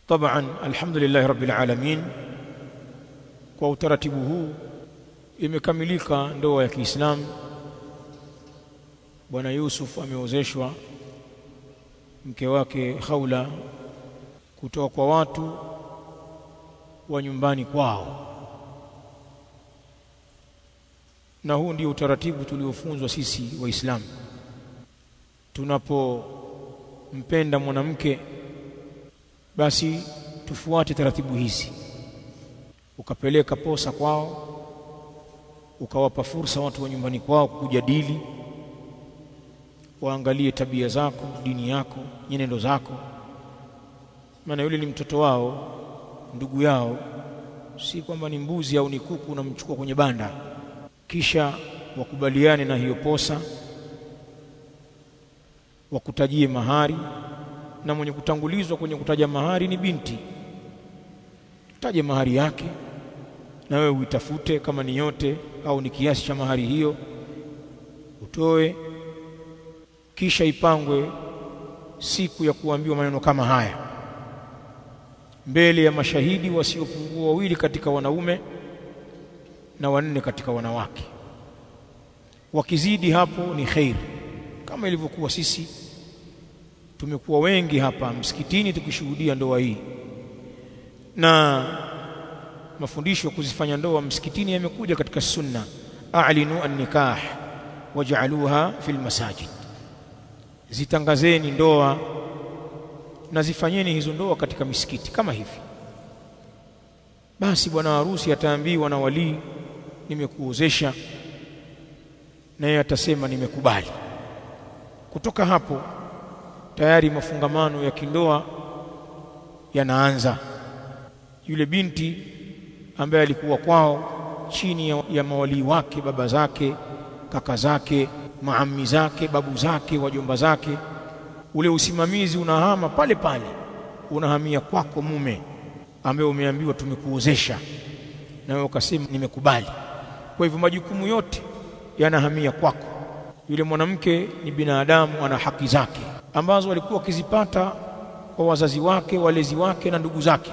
Taban alhamdulillah rabbil alamin, kwa utaratibu huu imekamilika ndoa ya Kiislamu. Bwana Yusuf ameozeshwa mke wake Khawla kutoka kwa watu wa nyumbani kwao, na huu ndio utaratibu tuliofunzwa sisi Waislamu. Tunapompenda mwanamke basi tufuate taratibu hizi. Ukapeleka posa kwao, ukawapa fursa watu wa nyumbani kwao kujadili, waangalie tabia zako, dini yako, nyenendo zako, maana yule ni mtoto wao, ndugu yao, si kwamba ni mbuzi au ni kuku unamchukua kwenye banda. Kisha wakubaliane na hiyo posa, wakutajie mahari, na mwenye kutangulizwa kwenye kutaja mahari ni binti. Taje mahari yake na wewe uitafute, kama ni yote au ni kiasi cha mahari hiyo utoe. Kisha ipangwe siku ya kuambiwa maneno kama haya mbele ya mashahidi wasiopungua 2 katika wanaume na 4 katika wanawake. Wakizidi hapo ni khair, kama ilivyokuwa sisi tumekuwa wengi hapa msikitini tukishuhudia ndoa hii, na mafundisho ya kuzifanya ndoa msikitini yamekuja katika sunna. A'linu an-nikah waj'aluha fil masajid, zitangazeni ndoa na zifanyeni hizo ndoa katika misikiti kama hivi. Basi bwana harusi ataambiwa na wali, nimekuozesha, na yeye atasema nimekubali. Kutoka hapo tayari mafungamano ya kindoa yanaanza. Yule binti ambaye alikuwa kwao chini ya mawali wake, baba zake, kaka zake, maami zake, babu zake, wajomba zake, ule usimamizi unahama pale pale, unahamia kwako mume ambaye umeambiwa tumekuozesha, na wewe ukasema nimekubali. Kwa hivyo majukumu yote yanahamia kwako. Yule mwanamke ni binadamu, ana haki zake ambazo walikuwa wakizipata kwa wazazi wake, walezi wake na ndugu zake.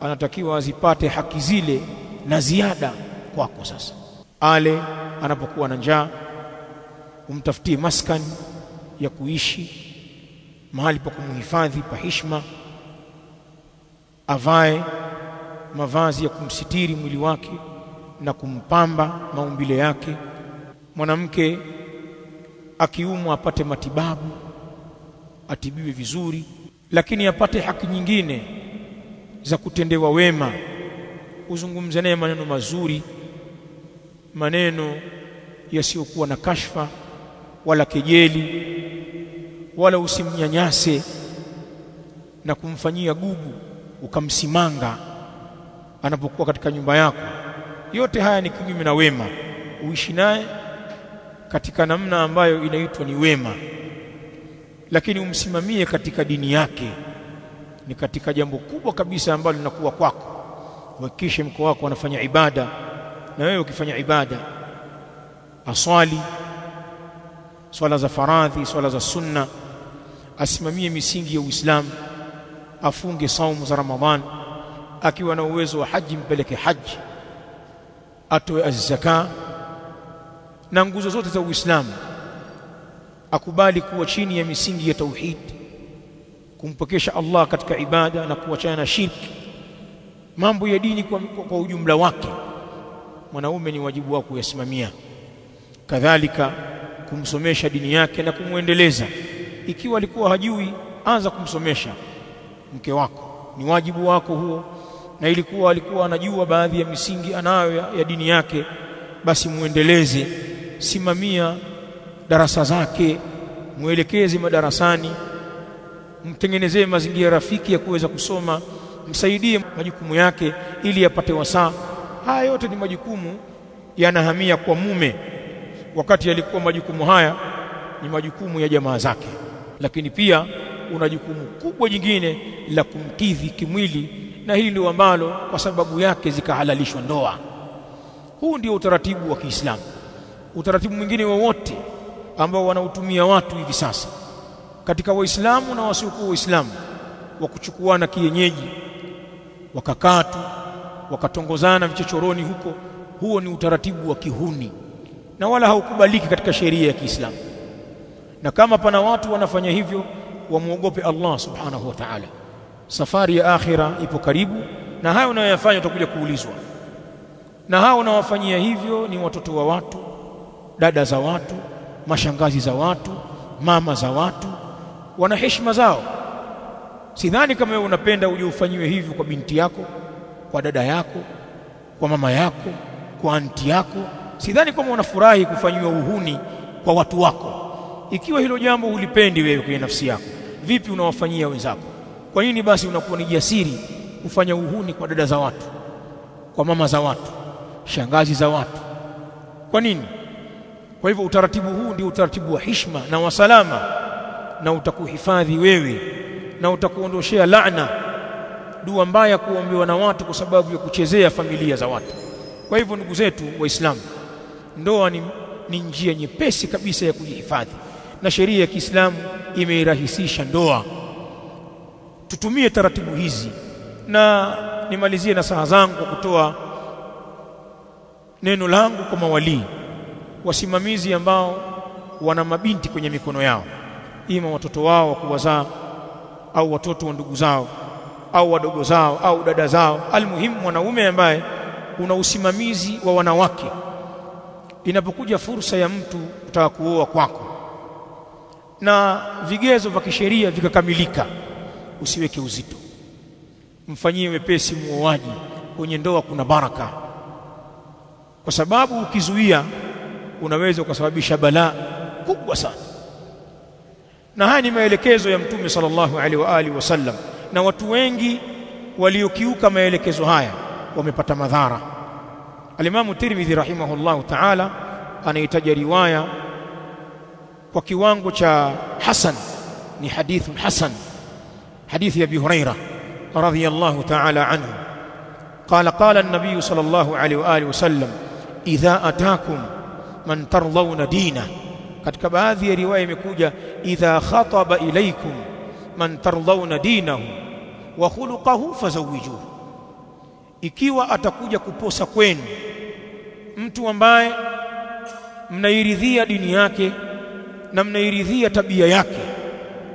Anatakiwa azipate haki zile na ziada kwako. Sasa ale anapokuwa na njaa, umtafutie maskani ya kuishi, mahali pa kumhifadhi pa heshima, avae mavazi ya kumsitiri mwili wake na kumpamba maumbile yake. Mwanamke akiumwa apate matibabu, atibiwe vizuri, lakini apate haki nyingine za kutendewa wema. Uzungumze naye maneno mazuri, maneno yasiyokuwa na kashfa wala kejeli, wala usimnyanyase na kumfanyia gugu ukamsimanga anapokuwa katika nyumba yako. Yote haya ni kinyume na wema. Uishi naye katika namna ambayo inaitwa ni wema, lakini umsimamie katika dini yake. Ni katika jambo kubwa kabisa ambalo linakuwa kwako. Hakikisha mko wako anafanya ibada, na wewe ukifanya ibada aswali swala za faradhi, swala za sunna, asimamie misingi ya Uislamu, afunge saumu za Ramadhan, akiwa na uwezo wa haji mpeleke haji, atoe az-zaka na nguzo zote za Uislamu, akubali kuwa chini ya misingi ya tauhid, kumpokesha Allah katika ibada na kuachana na shirki. Mambo ya dini kwa ujumla wake mwanaume ni wajibu wako kuyasimamia. Kadhalika kumsomesha dini yake na kumuendeleza. Ikiwa alikuwa hajui, anza kumsomesha mke wako, ni wajibu wako huo. Na ilikuwa alikuwa anajua baadhi ya misingi anayo ya dini yake, basi muendeleze. Simamia darasa zake, muelekeze madarasani, mtengenezee mazingira rafiki ya kuweza kusoma, msaidie majukumu yake ili apate wasaa. Haya yote ni majukumu yanahamia kwa mume, wakati alikuwa majukumu haya ni majukumu ya jamaa zake. Lakini pia una jukumu kubwa jingine la kumkidhi kimwili, na hili ndio ambalo kwa sababu yake zikahalalishwa ndoa. Huu ndio utaratibu wa Kiislamu. Utaratibu mwingine wowote ambao wanautumia watu hivi sasa katika Waislamu na wasiokuwa Waislamu wa kuchukuana kienyeji, wakakatu wakatongozana vichochoroni huko, huo ni utaratibu wa kihuni na wala haukubaliki katika sheria ya Kiislamu. Na kama pana watu wanafanya hivyo, wamuogope Allah subhanahu wa ta'ala. Safari ya akhira ipo karibu, na hayo unayoyafanya utakuja kuulizwa. Na hao unaowafanyia hivyo ni watoto wa watu, dada za watu, mashangazi za watu, mama za watu, wana heshima zao. Sidhani kama wewe unapenda uje ufanyiwe hivyo kwa binti yako, kwa dada yako, kwa mama yako, kwa anti yako. Sidhani kama unafurahi kufanyiwa uhuni kwa watu wako. Ikiwa hilo jambo ulipendi wewe kwenye nafsi yako, vipi unawafanyia wenzako? Kwa nini basi unakuwa ni jasiri kufanya uhuni kwa dada za watu, kwa mama za watu, shangazi za watu? Kwa nini? Kwa hivyo utaratibu huu ndio utaratibu wa heshima na wasalama, na utakuhifadhi wewe na utakuondoshea laana, dua mbaya kuombewa na watu kwa sababu ya kuchezea familia za watu. Kwa hivyo ndugu zetu Waislamu, ndoa ni njia nyepesi kabisa ya kujihifadhi, na sheria ya Kiislamu imeirahisisha ndoa. Tutumie taratibu hizi. Na nimalizie nasaha zangu kwa kutoa neno langu kwa mawalii, wasimamizi ambao wana mabinti kwenye mikono yao, ima watoto wao wa kuwazaa au watoto wa ndugu zao au wadogo zao au dada zao. Almuhimu, mwanaume ambaye una usimamizi wa wanawake, inapokuja fursa ya mtu kutaka kuoa kwako na vigezo vya kisheria vikakamilika, usiweke uzito, mfanyie wepesi muoaji. Kwenye ndoa kuna baraka, kwa sababu ukizuia unaweza ukasababisha balaa kubwa sana. Na haya ni maelekezo ya Mtume sallallahu alaihi wa alihi wasallam, na watu wengi waliokiuka maelekezo haya wamepata madhara. Al-Imam Tirmidhi rahimahullahu ta'ala anaitaja riwaya kwa kiwango cha hasan, ni hadithun hasan, hadithi ya Abi Hurairah radhiyallahu ta'ala anhu qala qala an-nabiy sallallahu alaihi wa alihi wasallam idha atakum man tardawna dina. Katika baadhi ya riwaya imekuja idha khataba ilaykum man tardawna dinahu wa khuluquhu fazawijuhu. Ikiwa atakuja kuposa kwenu mtu ambaye mnairidhia dini yake na mnairidhia tabia yake,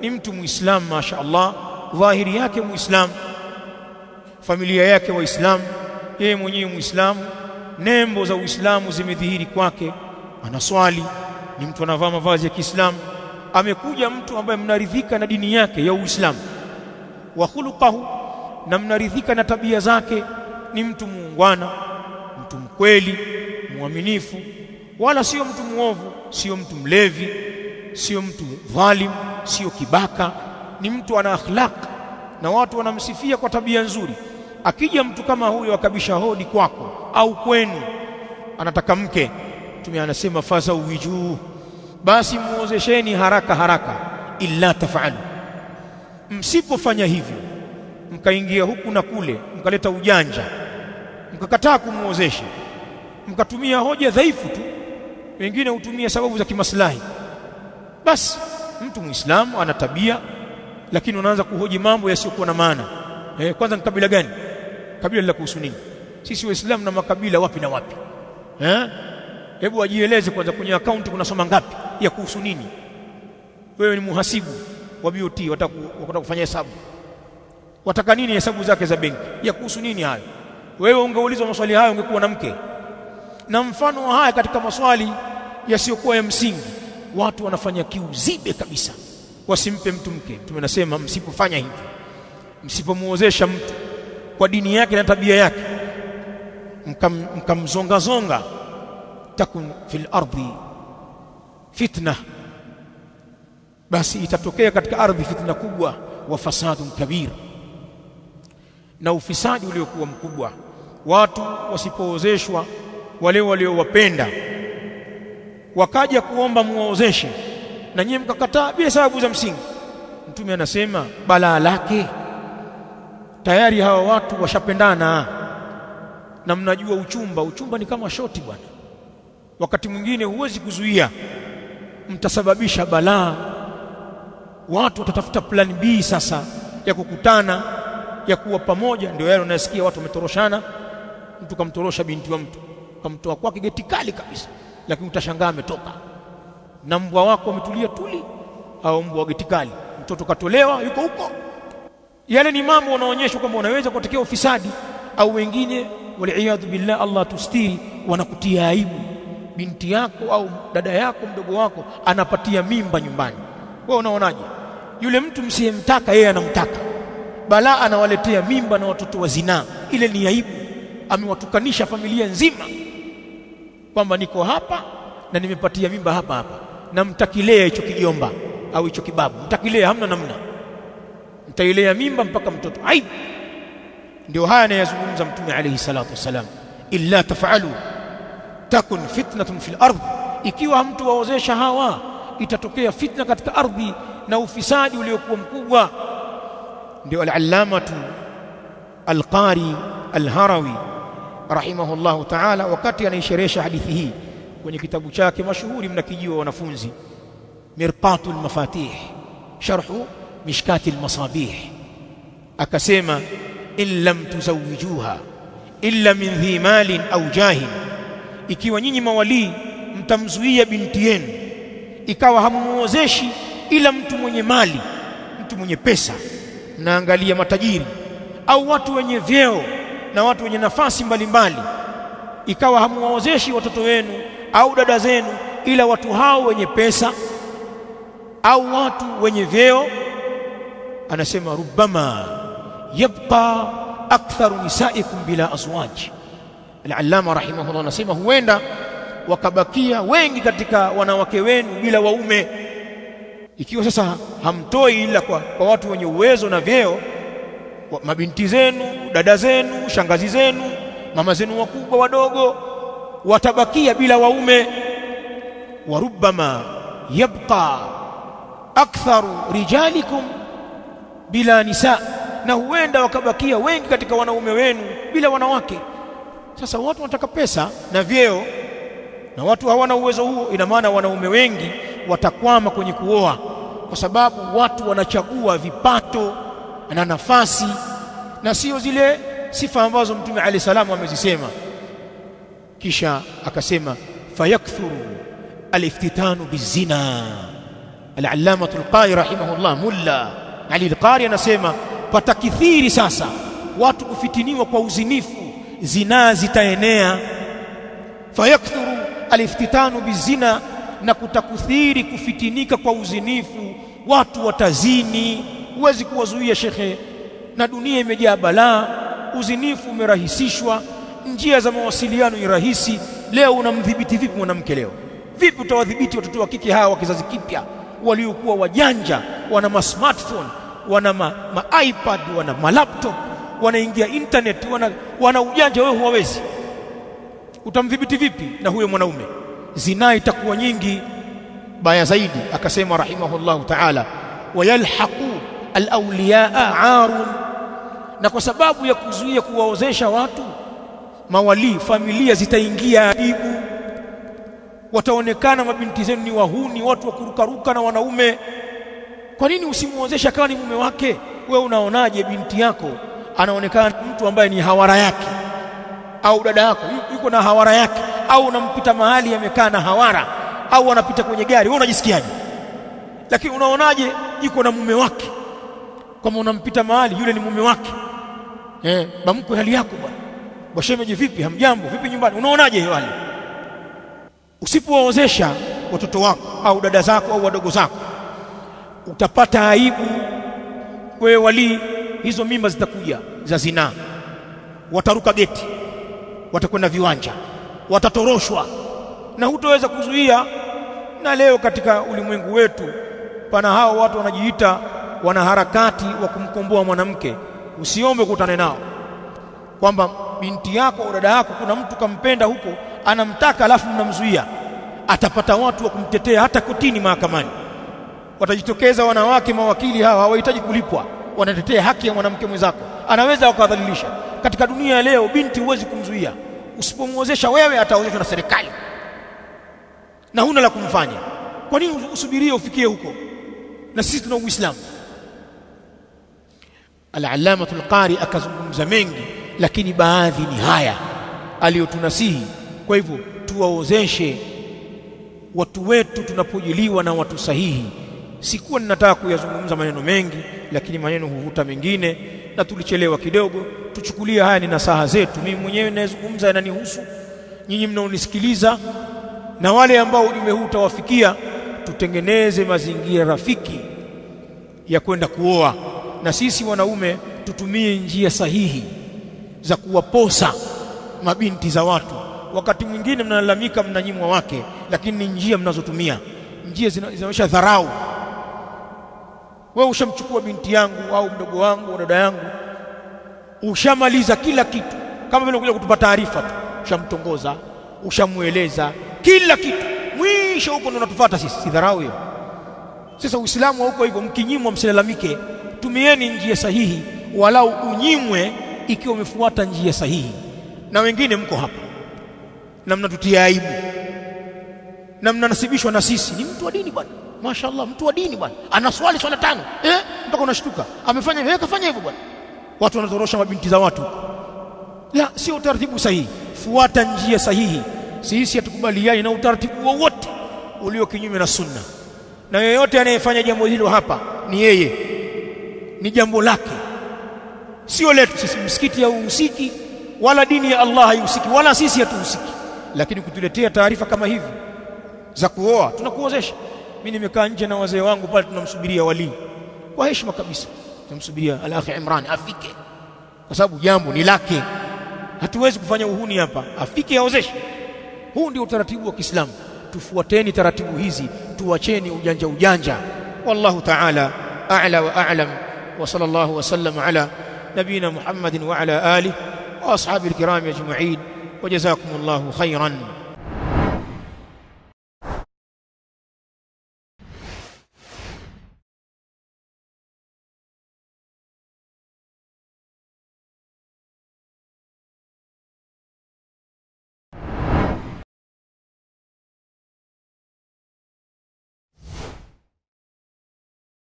ni mtu Muislamu mashaallah, dhahiri yake Muislamu, familia yake Waislamu, yeye mwenyewe Muislamu, nembo za Uislamu zimedhihiri kwake, anaswali, ni mtu anavaa mavazi ya Kiislamu. Amekuja mtu ambaye mnaridhika na dini yake ya Uislamu, wa khuluquhu, na mnaridhika na tabia zake, ni mtu muungwana, mtu mkweli, muaminifu, wala sio mtu muovu, sio mtu mlevi, sio mtu dhalim, sio kibaka, ni mtu ana akhlaq na watu wanamsifia kwa tabia nzuri. Akija mtu kama huyo akabisha hodi kwako au kwenu, anataka mke, Mtume anasema fazawijuhu, basi muozesheni haraka haraka. Illa tafalu, msipofanya hivyo, mkaingia huku na kule, mkaleta ujanja, mkakataa kumuozesha, mkatumia hoja dhaifu tu, wengine hutumia sababu za kimaslahi, basi mtu Muislamu ana tabia, lakini unaanza kuhoji mambo yasiyokuwa na maana. Kwanza ni kabila gani? Kabila la kuhusu nini? Sisi Waislamu na makabila wapi na wapi? Hebu wajieleze kwanza, kwenye akaunti kunasoma ngapi, ya kuhusu nini? Wewe ni muhasibu wa BOT, wataka kufanya hesabu, wataka nini hesabu zake za benki, ya kuhusu nini hayo? Wewe ungeulizwa maswali hayo ungekuwa na mke. Na mfano haya katika maswali yasiyokuwa ya msingi, watu wanafanya kiuzibe kabisa wasimpe mtu mke. Tumenasema msipofanya hivyo, msipomuozesha mtu kwa dini yake na tabia yake, mkamzonga zonga, takun fil ardi fitna, basi itatokea katika ardhi fitna kubwa, wa fasadun kabir, na ufisadi uliokuwa mkubwa. Watu wasipoozeshwa, wale waliowapenda wakaja kuomba muozeshe na nyinyi mkakataa bila sababu za msingi, Mtume anasema balaa lake, tayari hawa watu washapendana. Na mnajua uchumba ni kama shoti bwana, wakati mwingine huwezi kuzuia, mtasababisha balaa. Watu watatafuta plan B sasa ya kukutana, ya kuwa pamoja. Ndio yale unasikia watu wametoroshana, mtu kamtorosha binti wa mtu, kamtoa kwake geti kali kabisa, lakini utashangaa ametoka na mbwa wako ametulia tuli, au mbwa wa geti kali, mtoto katolewa yuko huko. Yale ni mambo unaonyesha kwamba unaweza kutokea ufisadi, au wengine waliaadhu billah, Allah tustiri, wanakutia aibu. Binti yako au dada yako mdogo wako anapatia mimba nyumbani, wewe unaonaje? Yule mtu msiyemtaka yeye anamtaka, balaa anawaletea mimba na watoto wa zinaa. Ile ni aibu, amewatukanisha familia nzima kwamba niko hapa na nimepatia mimba hapa hapa, na mtakilea hicho kijomba au hicho kibabu, mtakilea, hamna namna, mtailea mimba mpaka mtoto. Aibu. Ndio haya anayazungumza Mtume alayhi salatu wasalam, illa taf'alu takun fitnatun fil ardh, ikiwa mtu waozesha hawa itatokea fitna katika ardhi na ufisadi uliokuwa mkubwa. Ndio al-allamatu al-qari al-harawi rahimahullahu ta'ala, wakati anaisherehesha hadithi hii kwenye kitabu chake mashuhuri, mnakijua wanafunzi, Mirqatul Mafatih sharhu Mishkatil Masabih, akasema in lam tuzawijuha illa min dhi malin au jahin, ikiwa nyinyi mawali mtamzuia binti yenu ikawa hamuozeshi ila mtu mwenye mali, mtu mwenye pesa, mnaangalia matajiri au watu wenye vyeo na watu wenye nafasi mbalimbali, ikawa hamuozeshi watoto wenu au dada zenu ila watu hao wenye pesa au watu wenye vyeo, anasema rubbama yabqa aktharu nisaikum bila azwaj. Al-allama rahimahullah anasema huenda wakabakia wengi katika wanawake wenu bila waume. Ikiwa sasa hamtoi ila kwa watu wenye uwezo na vyeo, mabinti zenu, dada zenu, shangazi zenu, mama zenu wakubwa wadogo, watabakia bila waume. Wa rubbama yabqa aktharu rijalikum bila nisa, na huenda wakabakia wengi katika wanaume wenu bila wanawake. Sasa watu wanataka pesa na vyeo na watu hawana uwezo huo, ina maana wanaume wengi watakwama kwenye kuoa, kwa sababu watu wanachagua vipato na nafasi na sio zile sifa ambazo Mtume alayhi salamu amezisema. Kisha akasema fayakthuru aliftitanu bizina. Al-allamatu al-qari rahimahullah, mulla Ali al-Qari anasema patakithiri sasa watu kufitiniwa kwa uzinifu, zinaa zitaenea. Fayakthuru aliftitanu bizina, na kutakuthiri kufitinika kwa uzinifu, watu watazini. Huwezi kuwazuia shekhe, na dunia imejaa balaa, uzinifu umerahisishwa, njia za mawasiliano ni rahisi. Leo unamdhibiti vipi mwanamke leo? Vipi utawadhibiti watoto wa kike hawa wa kizazi kipya waliokuwa wajanja, wana smartphone, wana iPad, wana laptop, wanaingia internet, wana ujanja, wewe huwezi. Utamdhibiti vipi na huyo mwanaume? Zinaa itakuwa nyingi. Baya zaidi akasema rahimahullahu ta'ala, wayalhaqu al-awliyaa 'arun, na kwa sababu ya kuzuia kuwaozesha watu mawali, familia zitaingia aibu, wataonekana mabinti zenu ni wahuni, watu wa kurukaruka na wanaume. Kwa nini usimuozesha kama ni mume wake? Wewe unaonaje binti yako anaonekana mtu ambaye ni hawara yake, au dada yako yuko na hawara yake, au unampita mahali amekaa na hawara, au anapita kwenye gari, wewe unajisikiaje? Lakini unaonaje yuko na mume wake? Kama unampita mahali yule ni mume wake, bamko hali yako bwana, washemeje vipi, hamjambo vipi nyumbani, unaonaje hiyo hali? Usipowaozesha watoto wako au dada zako au wadogo zako, utapata aibu wewe wali. Hizo mimba zitakuja za zinaa, wataruka geti, watakwenda viwanja, watatoroshwa na hutoweza kuzuia. Na leo katika ulimwengu wetu pana hao watu wanajiita wanaharakati wa kumkomboa mwanamke. Usiombe kukutana nao kwamba binti yako au dada yako kuna mtu kampenda huko, anamtaka alafu mnamzuia. Atapata watu wa kumtetea hata kotini, mahakamani. Watajitokeza wanawake mawakili hawa, hawahitaji kulipwa, wanatetea haki ya mwanamke mwenzako. Anaweza wakadhalilisha. Katika dunia ya leo binti huwezi kumzuia. Usipomuozesha wewe, ataozeshwa na serikali na huna la kumfanya. Kwa nini usubirie ufikie huko? Na sisi tuna Uislamu. Al-Allama al-Qari akazungumza mengi, lakini baadhi ni haya aliyotunasihi. Kwa hivyo tuwaozeshe watu wetu tunapojiliwa na watu sahihi. Sikuwa ninataka kuyazungumza maneno mengi, lakini maneno huvuta mengine na tulichelewa kidogo. Tuchukulie haya ni nasaha zetu. Mimi mwenyewe ninayezungumza yananihusu, nyinyi mnaonisikiliza na wale ambao ujumbe huu utawafikia. Tutengeneze mazingira rafiki ya kwenda kuoa, na sisi wanaume tutumie njia sahihi za kuwaposa mabinti za watu. Wakati mwingine mnalalamika mnanyimwa wake, lakini ni njia mnazotumia, njia zinaonyesha dharau. Wewe ushamchukua binti yangu au mdogo wangu au dada yangu, ushamaliza kila kitu, kama vile unakuja kutupa taarifa tu, ushamtongoza, ushamueleza kila kitu, mwisho huko ndo unatufuata sisi. Si dharau hiyo? Sasa Uislamu huko hivyo, mkinyimwa msilalamike, tumieni njia sahihi, walau unyimwe ikiwa umefuata njia sahihi. Na wengine mko hapa na mnatutia aibu na mnanasibishwa na sisi, ni mtu wa dini bwana, mashaallah, mtu wa dini bwana, ana swali swala 5 mpaka unashtuka amefanya hivyo, kafanya hivyo bwana. Watu wanatorosha mabinti za watu. La, sio utaratibu sahihi. Fuata njia sahihi. Sisi hatukubaliani na utaratibu wowote ulio kinyume na sunna, na yeyote anayefanya jambo hilo hapa ni yeye, ni jambo lake, sio letu sisi. Msikiti hauhusiki wala dini ya Allah haihusiki wala sisi hatuhusiki, lakini kutuletea taarifa kama hivi za kuoa, tunakuozesha. Mimi nimekaa nje na wazee wangu pale, tunamsubiria wali kwa heshima kabisa, tunamsubiria al-akhi Imran afike, kwa sababu jambo ni lake. Hatuwezi kufanya uhuni hapa, afike aozeshe. Huu ndio utaratibu wa Kiislamu. Tufuateni taratibu hizi, tuacheni ujanja ujanja. Wallahu ta'ala a'la wa a'lam, wa sallallahu wa sallam ala nabina Muhammadin wa ala alihi wa ashabihi al-kiram ajma'in, wa jazakumullahu khairan.